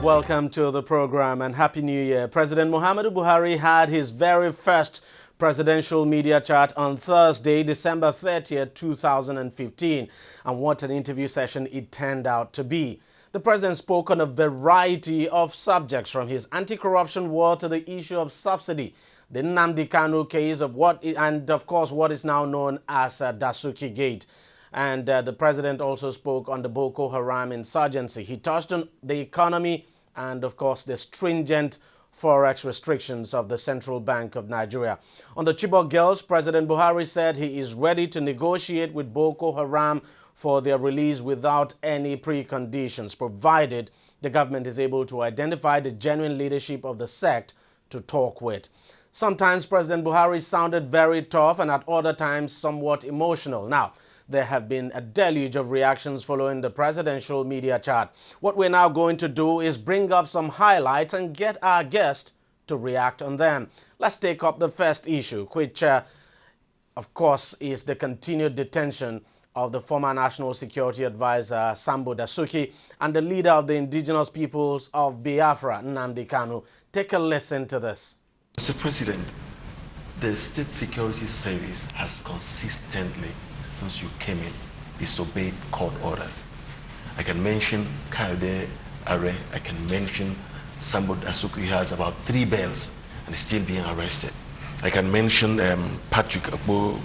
Welcome to the program and Happy New Year. President Muhammadu Buhari had his very first presidential media chat on Thursday, December 30th, 2015. And what an interview session it turned out to be. The president spoke on a variety of subjects, from his anti-corruption war to the issue of subsidy, the Nnamdi Kanu case, and of course what is now known as Dasuki Gate. And the president also spoke on the Boko Haram insurgency. He touched on the economy and, of course, the stringent forex restrictions of the Central Bank of Nigeria. On the Chibok girls, President Buhari said he is ready to negotiate with Boko Haram for their release without any preconditions, provided the government is able to identify the genuine leadership of the sect to talk with. Sometimes President Buhari sounded very tough and at other times somewhat emotional. Now, there have been a deluge of reactions following the presidential media chat. What we're now going to do is bring up some highlights and get our guest to react on them. Let's take up the first issue, which, of course, is the continued detention of the former National Security Advisor, Sambo Dasuki, and the leader of the indigenous peoples of Biafra, Nnamdi Kanu. Take a listen to this. Mr. President, the State Security Service has consistently, since you came in, disobeyed court orders. I can mention Kayode Are, I can mention Sambo Dasuki has about 3 bails and is still being arrested. I can mention Patrick Bole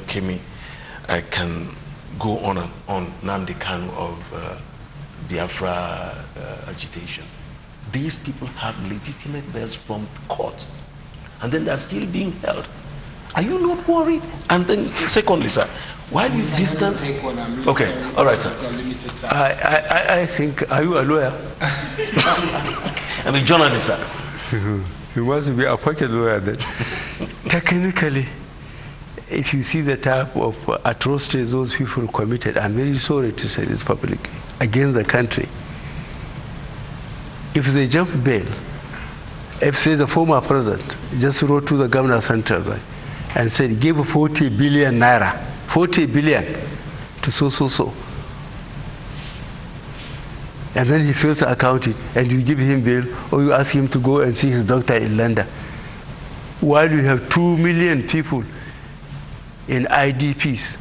Kemi. I can go on and on, Nnamdi Kanu of Biafra agitation. These people have legitimate bails from court, and then they're still being held. Are you not worried? And then, secondly, sir, why do you distance? Okay, all right, sir. I think, are you a lawyer? I'm a journalist, sir. You must be a pocket lawyer then. Technically, if you see the type of atrocities those people committed, I'm very sorry to say this publicly, against the country. If they jump bail, if say the former president just wrote to the governor central bank and said, give 40 billion naira, 40 billion to so. And then he fails to account it, and you give him bail, or you ask him to go and see his doctor in London. While you have 2 million people in IDPs,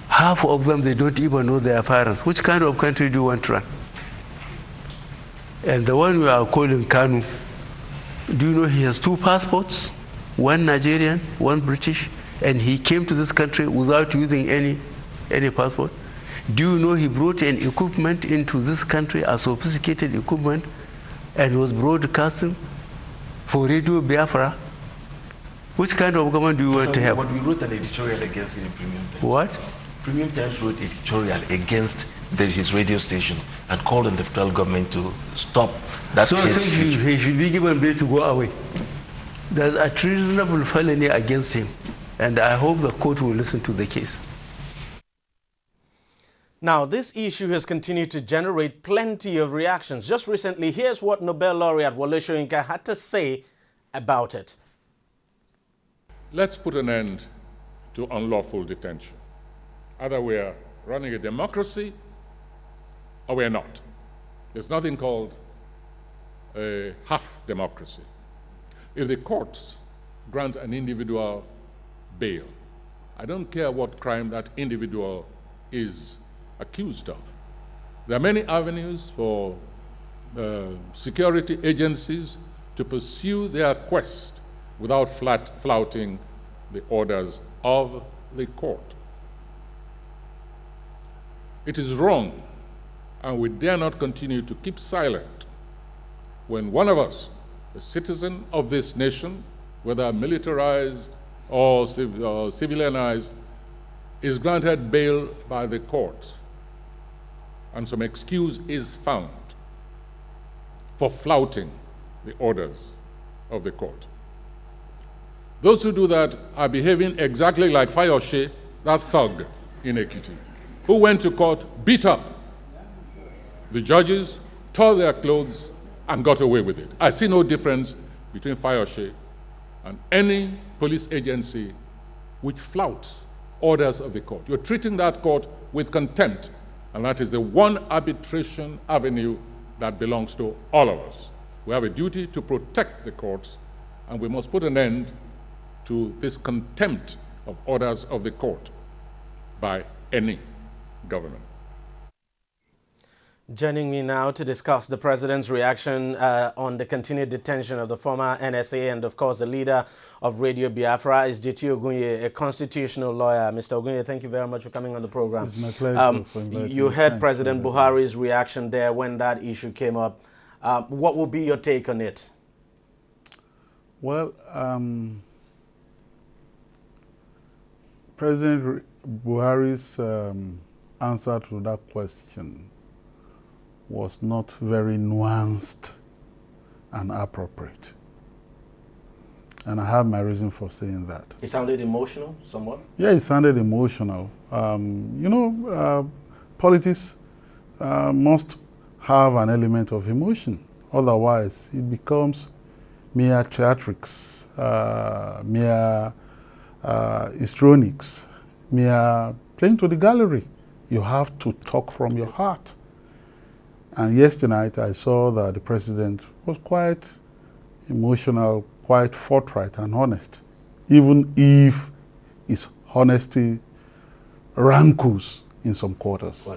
half of them, they don't even know their parents. Which kind of country do you want to run? And the one we are calling Kanu, do you know he has 2 passports? One Nigerian, one British, and he came to this country without using any passport. Do you know he brought an equipment into this country, a sophisticated equipment, and was broadcasting for Radio Biafra? Which kind of government do you want to have? But we wrote an editorial against it in Premium Times. What? Premium Times wrote editorial against his radio station and called on the federal government to stop that hate speech. So he should be given bail to go away. There's a treasonable felony against him, and I hope the court will listen to the case. Now, this issue has continued to generate plenty of reactions. Just recently, here's what Nobel laureate Wole Soyinka had to say about it. Let's put an end to unlawful detention. Either we are running a democracy or we are not. There's nothing called a half democracy. If the courts grant an individual bail, I don't care what crime that individual is accused of. There are many avenues for security agencies to pursue their quest without flouting the orders of the court. It is wrong, and we dare not continue to keep silent when one of us, a citizen of this nation, whether militarized or civilianized, is granted bail by the court, and some excuse is found for flouting the orders of the court. Those who do that are behaving exactly like Fayose, that thug in Ekiti, who went to court, beat up the judges, tore their clothes, and got away with it. I see no difference between Fayose and any police agency which flouts orders of the court. You're treating that court with contempt, and that is the one arbitration avenue that belongs to all of us. We have a duty to protect the courts, and we must put an end to this contempt of orders of the court by any government. Joining me now to discuss the president's reaction on the continued detention of the former NSA and, of course, the leader of Radio Biafra is J.T. Ogunye, a constitutional lawyer. Mr. Ogunye, thank you very much for coming on the program. It's my pleasure. You heard President Buhari's reaction there when that issue came up. What would be your take on it? Well, President Buhari's answer to that question was not very nuanced and appropriate. And I have my reason for saying that. It sounded emotional, somewhat? Yeah, it sounded emotional. Politics must have an element of emotion. Otherwise, it becomes mere theatrics, mere histrionics, mere playing to the gallery. You have to talk from your heart. And yesterday night, I saw that the president was quite emotional, quite forthright and honest, even if his honesty rankles in some quarters.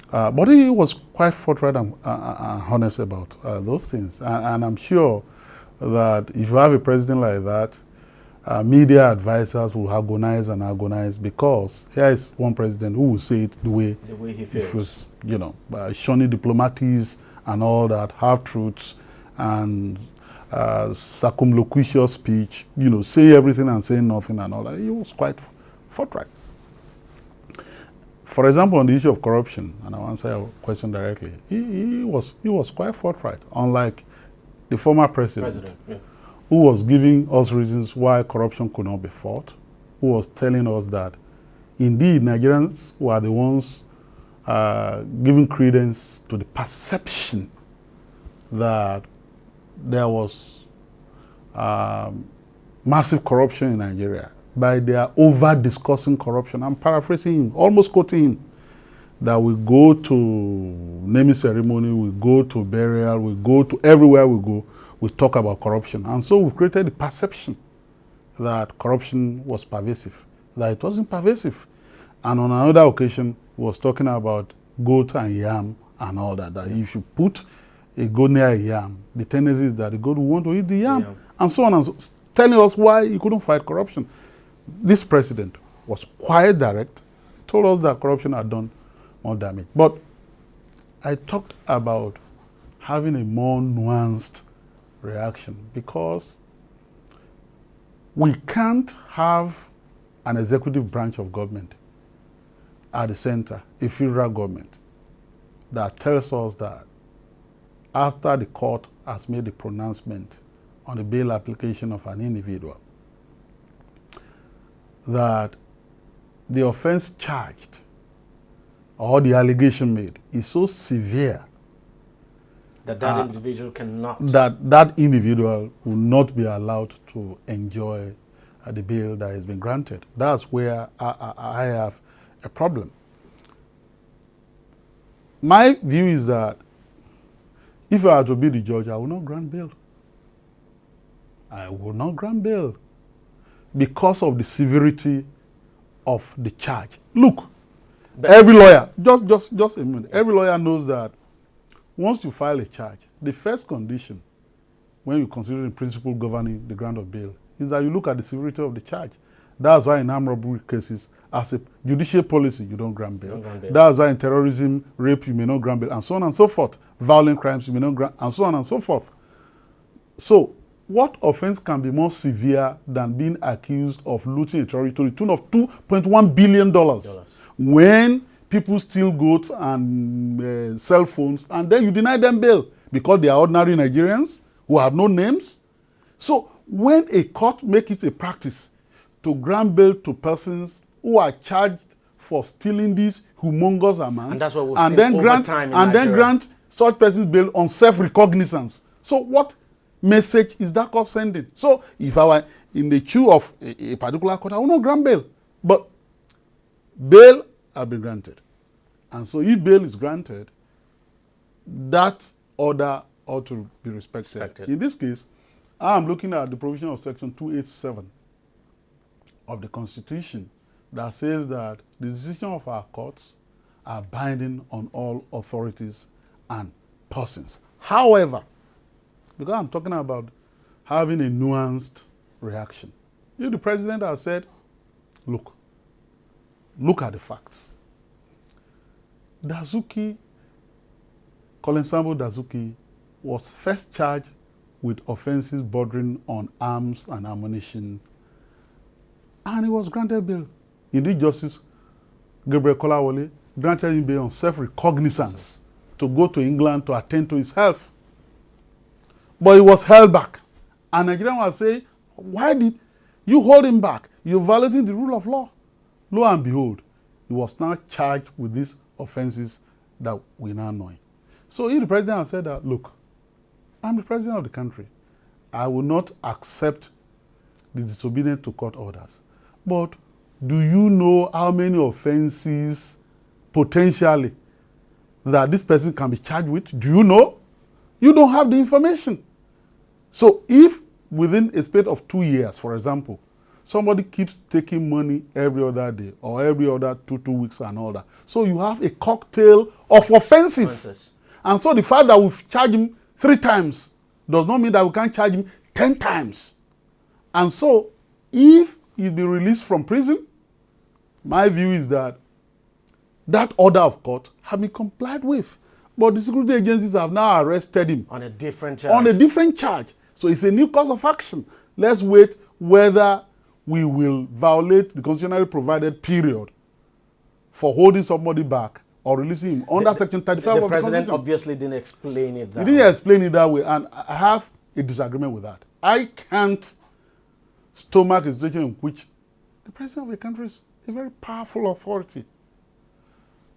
But he was quite forthright and honest about those things. And I'm sure that if you have a president like that, media advisors will agonize and agonize, because here is one president who will say it the way he feels. Shunning diplomatics and all that, half-truths and circumlocution speech, say everything and say nothing and all that. He was quite forthright. For example, on the issue of corruption, and I'll answer your question directly, he was quite forthright, unlike the former president yeah, who was giving us reasons why corruption could not be fought, who was telling us that indeed Nigerians were the ones giving credence to the perception that there was massive corruption in Nigeria by their over-discussing corruption. I'm paraphrasing him, almost quoting him, that we go to naming ceremony, we go to burial, we go to everywhere we go, we talk about corruption. And so we've created the perception that corruption was pervasive, that it wasn't pervasive. And on another occasion, he was talking about goat and yam and all that, that if you put a goat near a yam, the tendency is that the goat will want to eat the yam, and so on, and so, telling us why he couldn't fight corruption. This president was quite direct, told us that corruption had done more damage. But I talked about having a more nuanced reaction, because we can't have an executive branch of government at the center, a federal government, that tells us that after the court has made the pronouncement on the bail application of an individual, that the offense charged or the allegation made is so severe that individual cannot, that individual will not be allowed to enjoy the bail that has been granted. That's where I have a problem. My view is that if I were to be the judge, I will not grant bail. I will not grant bail because of the severity of the charge. Look, every lawyer, just a minute, every lawyer knows that once you file a charge, the first condition when you consider the principle governing the grant of bail is that you look at the severity of the charge. That's why in armed robbery cases, as a judicial policy, you don't grant bail. That's why in terrorism, rape, you may not grant bail, and so on and so forth. Violent crimes, you may not grant, and so on and so forth. So, what offense can be more severe than being accused of looting a territory to the tune of $2.1 billion when people steal goats and cell phones, and then you deny them bail because they are ordinary Nigerians who have no names? So, when a court makes it a practice to grant bail to persons who are charged for stealing these humongous amounts, and that's what we've seen over time in Nigeria, then grant such persons bail on self-recognizance. So what message is that court sending? So if I were in the queue of a particular court, I will not grant bail. But bail has been granted. And so if bail is granted, that order ought to be respected. In this case, I am looking at the provision of Section 287 of the Constitution that says that the decision of our courts are binding on all authorities and persons. However, because I'm talking about having a nuanced reaction, if the president has said, look at the facts. Dazuki, Colin Sambo Dazuki, was first charged with offenses bordering on arms and ammunition, and he was granted bail. Indeed, Justice Gabriel Kolawole granted him bail on self-recognizance to go to England to attend to his health. But he was held back. And Nigerian was saying, why did you hold him back? You're violating the rule of law. Lo and behold, he was now charged with these offenses that we now know. So if the president has said that, look, I'm the president of the country, I will not accept the disobedience to court orders. But do you know how many offenses potentially that this person can be charged with? Do you know? You don't have the information. So if within a space of 2 years, for example, somebody keeps taking money every other day or every other two weeks and all that, so you have a cocktail of offenses. And so the fact that we've charged him 3 times does not mean that we can't charge him 10 times. And so if he'll be released from prison, my view is that that order of court has been complied with. But the security agencies have now arrested him. On a different charge. On a different charge. So it's a new course of action. Let's wait whether we will violate the constitutionally provided period for holding somebody back or releasing him under Section 35 of the Constitution. The president obviously didn't explain it that way. He didn't explain it that way, and I have a disagreement with that. I can't stomach a situation in which the president of the country is a very powerful authority,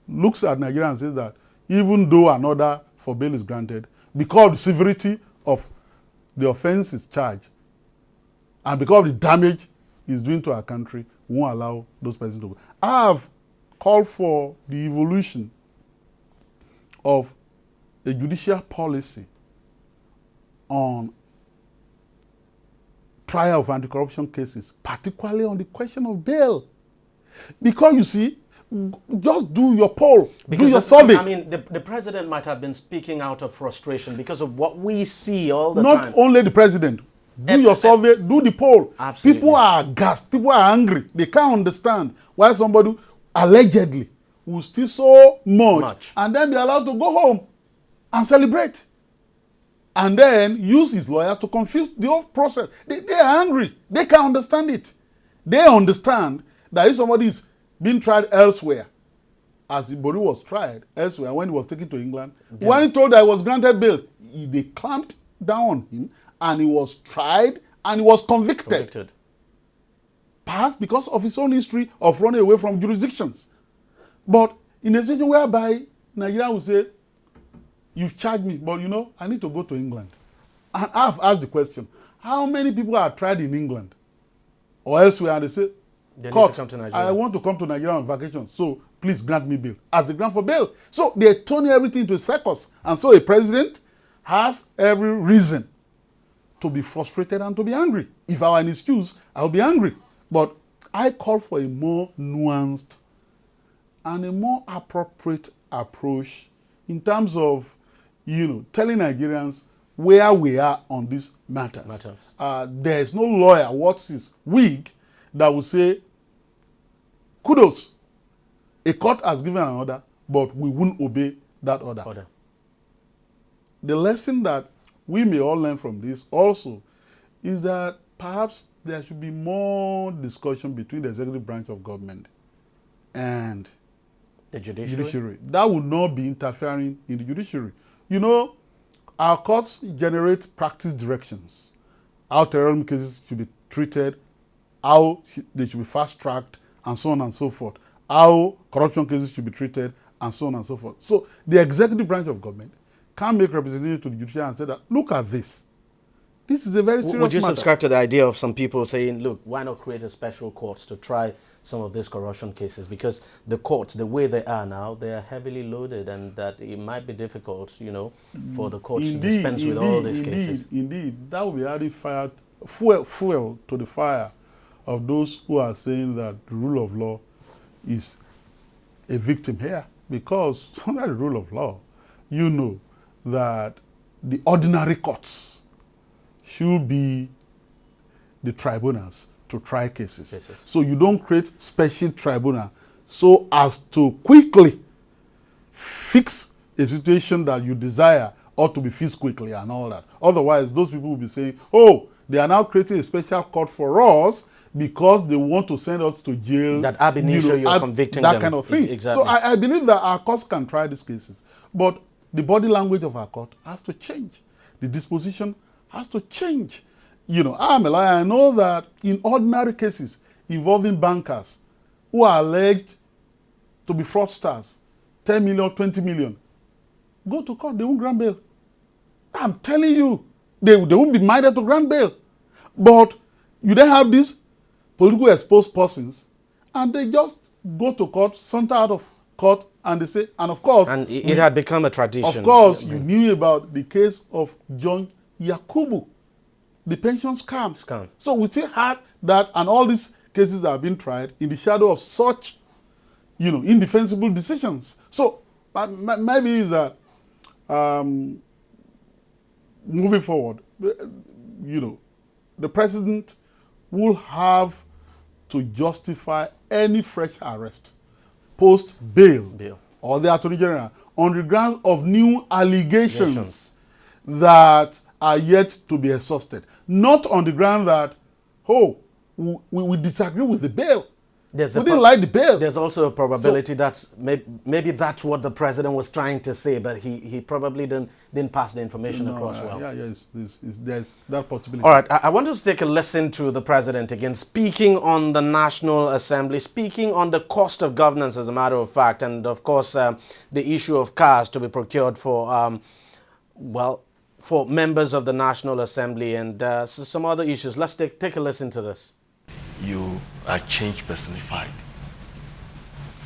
looks at Nigeria and says that even though an order for bail is granted, because of the severity of the offense is charged, and because of the damage he's doing to our country, we won't allow those persons to go. I have called for the evolution of a judicial policy on trial of anti-corruption cases, particularly on the question of bail. Because you see, just do your poll, do your survey. I mean, the president might have been speaking out of frustration because of what we see all the time. Not only the president. Do your survey, do the poll. Absolutely. People are aghast, people are angry. They can't understand why somebody allegedly will steal so much and then be allowed to go home and celebrate. And then use his lawyers to confuse the whole process. They are angry. They can't understand it. They understand that if somebody is being tried elsewhere, as the body was tried elsewhere when he was taken to England, when he told that he was granted bail, they clamped down on him and he was tried and he was convicted. Perhaps because of his own history of running away from jurisdictions. But in a situation whereby Nigeria will say, you've charged me, but you know, I need to go to England. And I've asked the question, how many people are tried in England or elsewhere and they say, court, I want to come to Nigeria on vacation, so please grant me bail. As they grant for bail. So they're turning everything into a circus. And so a president has every reason to be frustrated and to be angry. If I were in his shoes, I'll be angry. But I call for a more nuanced and a more appropriate approach in terms of, you know, telling Nigerians where we are on these matters. There is no lawyer worth his wig that will say, kudos, a court has given an order, but we won't obey that order. The lesson that we may all learn from this also is that perhaps there should be more discussion between the executive branch of government and the judiciary. That would not be interfering in the judiciary. You know, our courts generate practice directions, how terrorism cases should be treated, how they should be fast-tracked, and so on and so forth, how corruption cases should be treated, and so on and so forth. So the executive branch of government can make representation to the judiciary and say that, look at this. This is a very serious matter. Would you subscribe to the idea of some people saying, look, why not create a special court to try some of these corruption cases? Because the courts, the way they are now, they are heavily loaded, and that it might be difficult, you know, for the courts to dispense with all these cases. Indeed, that will be adding fuel to the fire of those who are saying that the rule of law is a victim here. Because under the rule of law, you know that the ordinary courts should be the tribunals to try cases. So you don't create special tribunal so as to quickly fix a situation that you desire ought to be fixed quickly and all that. Otherwise, those people will be saying, oh, they are now creating a special court for us because they want to send us to jail. That ab initio, you're convicting that them. Kind of thing. Exactly. So I believe that our courts can try these cases. But the body language of our court has to change. The disposition has to change. You know, I'm a lawyer. I know that in ordinary cases involving bankers who are alleged to be fraudsters, 10 million, 20 million, go to court, they won't grant bail. I'm telling you, they won't be minded to grant bail. But you then have these politically exposed persons, and they just go to court, saunter out of court, and they say, and of course... And it had become a tradition. Of course, you knew about the case of John Yakubu, the pension scam. So we still had that, and all these cases that have been tried in the shadow of such, you know, indefensible decisions. So my view is that moving forward, you know, the president will have to justify any fresh arrest post-bail or the Attorney General on the grounds of new allegations that are yet to be exhausted. Not on the ground that, oh, we disagree with the bail. We didn't like the bail. There's also a probability that's maybe that's what the president was trying to say, but he probably didn't pass the information across well. There's that possibility. All right, I want us to take a listen to the president again, speaking on the National Assembly, speaking on the cost of governance, as a matter of fact, and of course the issue of cars to be procured for, for members of the National Assembly, and some other issues. Let's take a listen to this. You are change personified.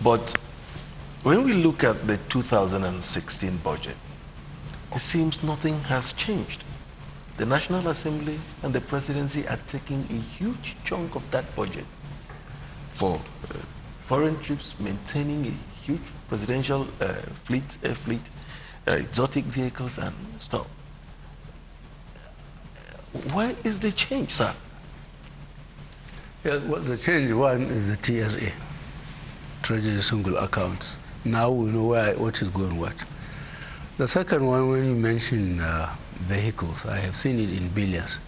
But when we look at the 2016 budget, it seems nothing has changed. The National Assembly and the presidency are taking a huge chunk of that budget for foreign trips, maintaining a huge presidential air fleet, exotic vehicles and stuff. Where is the change, sir? Yeah, well, the change one is the TSA, Treasury Single Accounts. Now we know what is going what. The second one, when you mention vehicles, I have seen it in billions.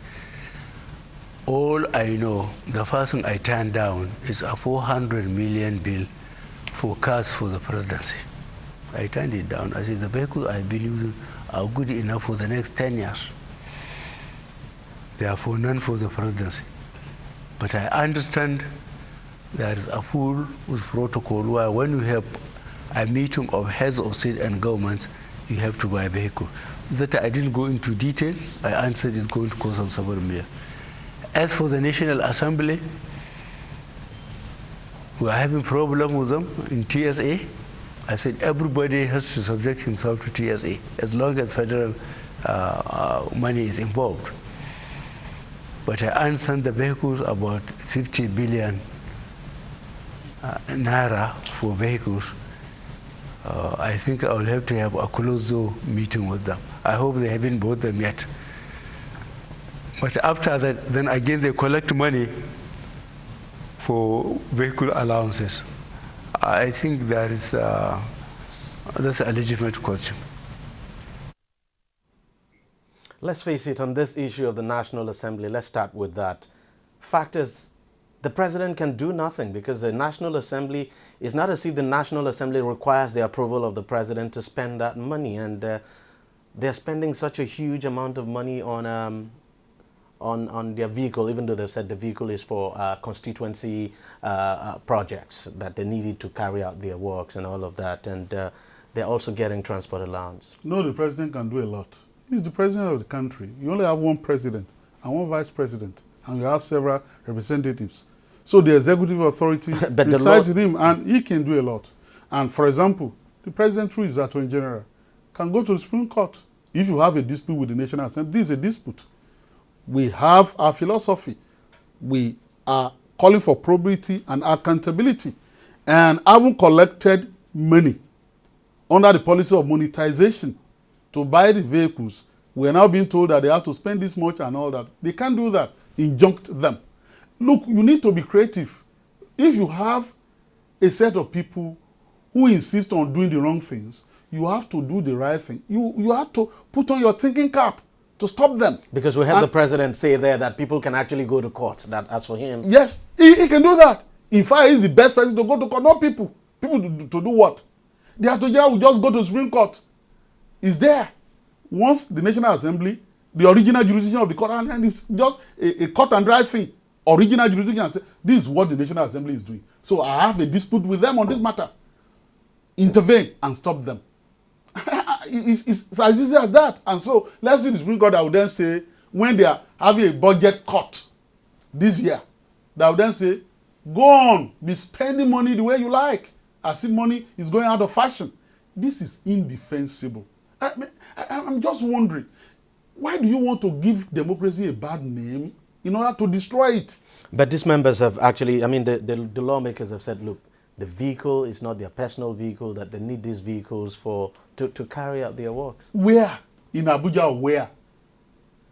All I know, the first thing I turned down is a 400 million bill for cars for the presidency. I turned it down. I said the vehicles I've been using are good enough for the next 10 years. Therefore, none for the presidency. But I understand there is a full with protocol where when you have a meeting of heads of state and governments, you have to buy a vehicle. That I didn't go into detail. I answered it's going to cost some several million. As for the National Assembly, we are having problem with them in TSA. I said everybody has to subject himself to TSA as long as federal money is involved. But I understand the vehicles about 50 billion naira for vehicles. I think I will have to have a closed-door meeting with them. I hope they haven't bought them yet. But after that, then again they collect money for vehicle allowances. I think that's a legitimate question. Let's face it, on this issue of the National Assembly, let's start with that. Fact is, the president can do nothing because the National Assembly is not as if the National Assembly requires the approval of the president to spend that money, and they're spending such a huge amount of money on their vehicle, even though they've said the vehicle is for constituency projects that they needed to carry out their works and all of that, and they're also getting transport allowance. No, the president can do a lot. He's the president of the country. You only have one president and one vice president, and you have several representatives So the executive authority resides with him, and he can do a lot. And for example, the president, through his attorney general, can go to the Supreme Court. If you have a dispute with the National Assembly, this is a dispute. We have our philosophy. We are calling for probity and accountability. And having collected money under the policy of monetization to buy the vehicles, we are now being told that they have to spend this much and all that. They can't do that. Injunct them. Look, you need to be creative. If you have a set of people who insist on doing the wrong things, you have to do the right thing. You have to put on your thinking cap to stop them. Because we have the president say there that people can actually go to court. That as for him. Yes, he can do that. In fact, he's the best person to go to court, not people. People to do what? The Attorney General will just go to the Supreme Court. It's there. Once the National Assembly, the original jurisdiction of the court, and it's just a cut and dry thing. Original jurisdiction, and say, this is what the National Assembly is doing. So I have a dispute with them on this matter. Intervene and stop them. It's as easy as that. And so let's see the Supreme Court that will then say, when they are having a budget cut this year, that will then say, go on, be spending money the way you like, as if money is going out of fashion. This is indefensible. I'm just wondering, why do you want to give democracy a bad name in order to destroy it? But these members have actually, I mean, the lawmakers have said, look, the vehicle is not their personal vehicle, that they need these vehicles to carry out their work. Where? In Abuja or where?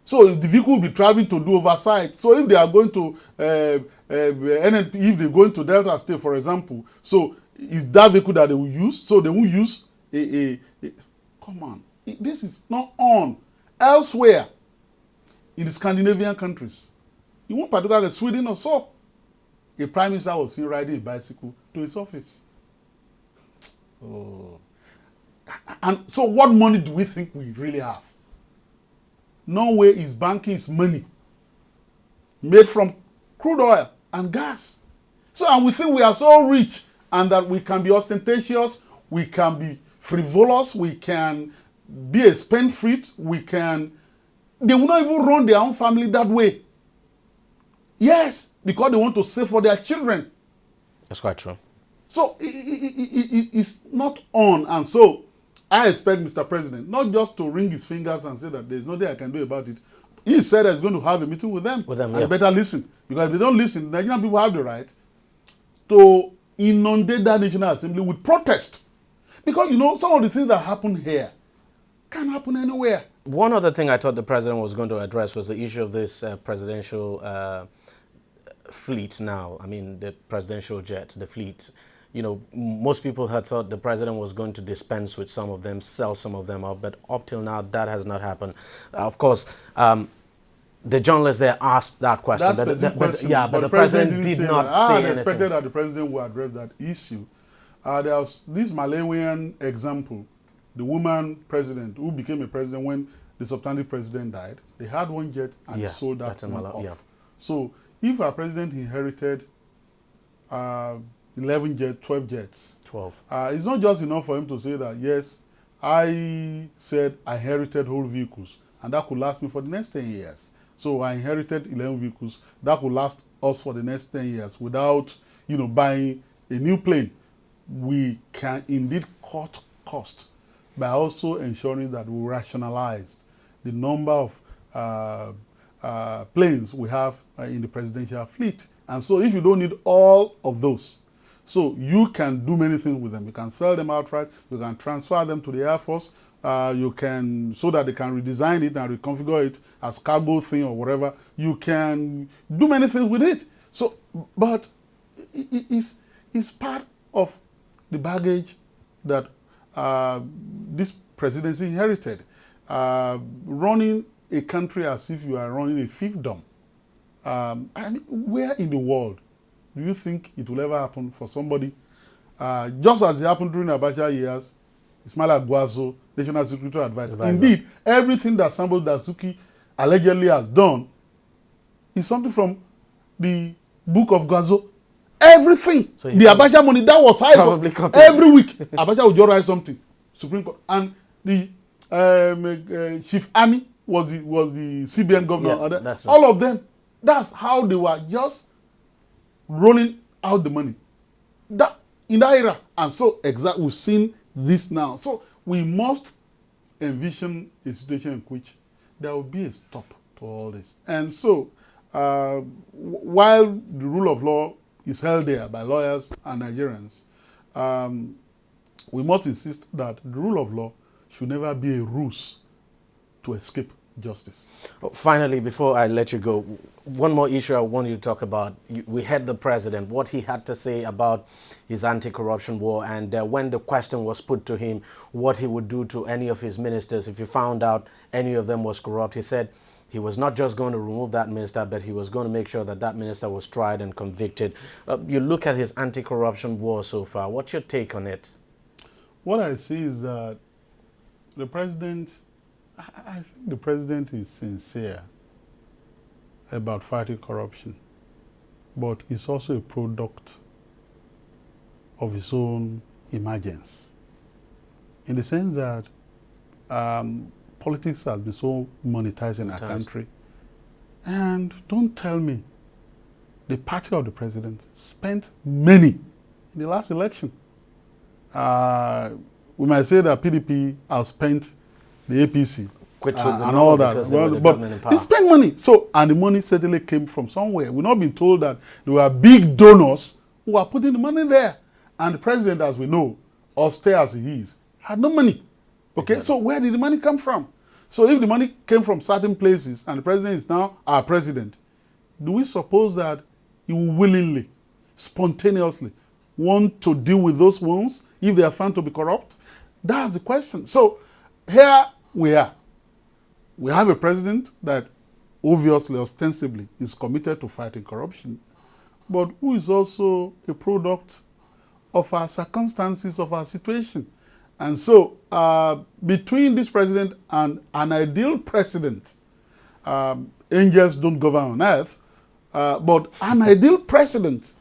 So if the vehicle will be traveling to do oversight, so if they are going to, NNP, if they're going to Delta State, for example, so is that vehicle that they will use? So they won't use come on. This is not on. Elsewhere, in the Scandinavian countries, in one particular Sweden or so, a prime minister was seen riding a bicycle to his office. Oh. And so what money do we think we really have? Norway is banking its money made from crude oil and gas. So, and we think we are so rich and that we can be ostentatious, we can be frivolous, we can be a spendthrift, they will not even run their own family that way. Yes, because they want to save for their children. That's quite true. So it's not on. And so I expect Mr. President not just to wring his fingers and say that there's nothing I can do about it. He said he's going to have a meeting with them. Yeah. I better listen. Because if they don't listen, the Nigerian people have the right to inundate that National Assembly with protest. Because, you know, some of the things that happen here can happen anywhere. One other thing I thought the president was going to address was the issue of this presidential fleet now. I mean, the presidential jet, the fleet. You know, most people had thought the president was going to dispense with some of them, sell some of them out, but up till now, that has not happened. Of course, the journalists there asked that question. But the president did not say anything. I expected that the president would address that issue. There was this Malawian example, the woman president who became a president when the substantive president died. They had one jet and sold that one off. Yeah. So if our president inherited 11 jets, 12 jets. 12. It's not just enough for him to say that, yes, I said I inherited whole vehicles, and that could last me for the next 10 years. So I inherited 11 vehicles. That could last us for the next 10 years without, you know, buying a new plane. We can indeed cut cost by also ensuring that we rationalize the number of planes we have in the presidential fleet. And so if you don't need all of those, so you can do many things with them. You can sell them outright. You can transfer them to the Air Force. You can, so that they can redesign it and reconfigure it as cargo thing or whatever. You can do many things with it. So, but it's part of the baggage that this presidency inherited. Running a country as if you are running a fiefdom. And where in the world do you think it will ever happen for somebody, just as it happened during Abacha years, Ismail Agwazo, National Security Advisor. Indeed, everything that Sambo Dasuki allegedly has done is something from the book of Gwazo. Everything. So the Abacha money, that was high. Every week, Abacha would just write something. Supreme Court. And the Chief Ani was the CBN governor. Yeah, that's right. All of them. That's how they were just rolling out the money. That in that era, and so we've seen this now. So we must envision a situation in which there will be a stop to all this. And so, while the rule of law is held there by lawyers and Nigerians, we must insist that the rule of law should never be a ruse to escape justice. Finally, before I let you go, one more issue I want you to talk about. We heard the president, what he had to say about his anti-corruption war, and when the question was put to him what he would do to any of his ministers if he found out any of them was corrupt, he said he was not just going to remove that minister, but he was going to make sure that that minister was tried and convicted. You look at his anti-corruption war so far. What's your take on it? What I see is that the president, I think the president is sincere about fighting corruption, but it's also a product of his own emergence, in the sense that politics has been so monetized in our country. And don't tell me the party of the president spent many in the last election. We might say that PDP outspent the APC and all that. Well, but they spent money. So, and the money certainly came from somewhere. We've not been told that there were big donors who are putting the money there. And the president, as we know, austere as he is, had no money. Okay, so where did the money come from? So if the money came from certain places and the president is now our president, do we suppose that he will willingly, spontaneously want to deal with those ones if they are found to be corrupt? That's the question. So here we are. We have a president that obviously, ostensibly, is committed to fighting corruption, but who is also a product of our circumstances, of our situation. And so, between this president and an ideal president, angels don't govern on earth, but an ideal president,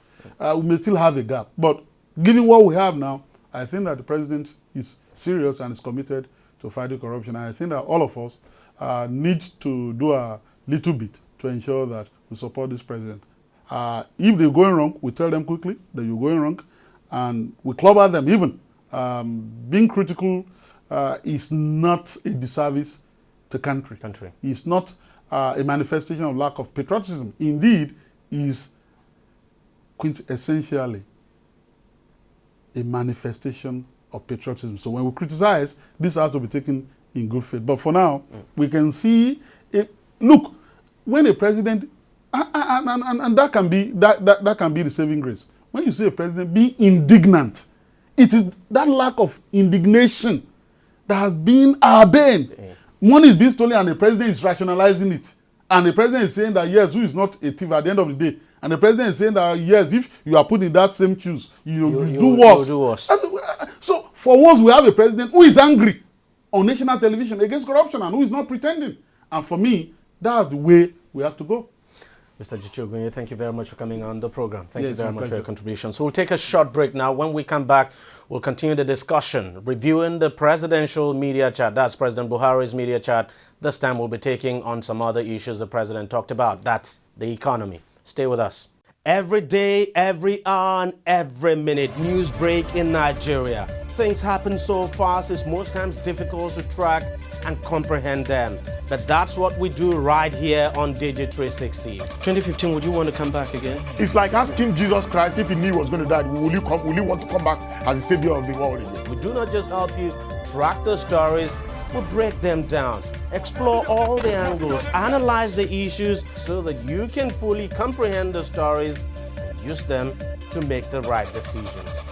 we may still have a gap. But given what we have now, I think that the president is serious and is committed to fighting corruption. And I think that all of us need to do a little bit to ensure that we support this president. If they're going wrong, we tell them quickly that you're going wrong, and we club at them even. Being critical is not a disservice to country. It's not a manifestation of lack of patriotism. Indeed, is quintessentially a manifestation of patriotism. So when we criticize, this has to be taken in good faith. But for now, we can see it. Look, when a president, and that can be that can be the saving grace. When you see a president being indignant, it is that lack of indignation that has been our bane. Money is being stolen and the president is rationalizing it. And the president is saying that, yes, who is not a thief at the end of the day? And the president is saying that, yes, if you are put in that same shoes, you do worse. So for once, we have a president who is angry on national television against corruption and who is not pretending. And for me, that's the way we have to go. Mr. Jichiogunye, thank you very much for coming on the program. Thank you very much for your contribution. So we'll take a short break now. When we come back, we'll continue the discussion, reviewing the presidential media chat. That's President Buhari's media chat. This time we'll be taking on some other issues the president talked about. That's the economy. Stay with us. Every day, every hour, and every minute, news break in Nigeria. Things happen so fast, it's most times difficult to track and comprehend them. But that's what we do right here on DEJI360. 2015, would you want to come back again? It's like asking Jesus Christ if he knew he was going to die, will you want to come back as the savior of the world again? We do not just help you track the stories, we break them down, explore all the angles, analyze the issues so that you can fully comprehend the stories and use them to make the right decisions.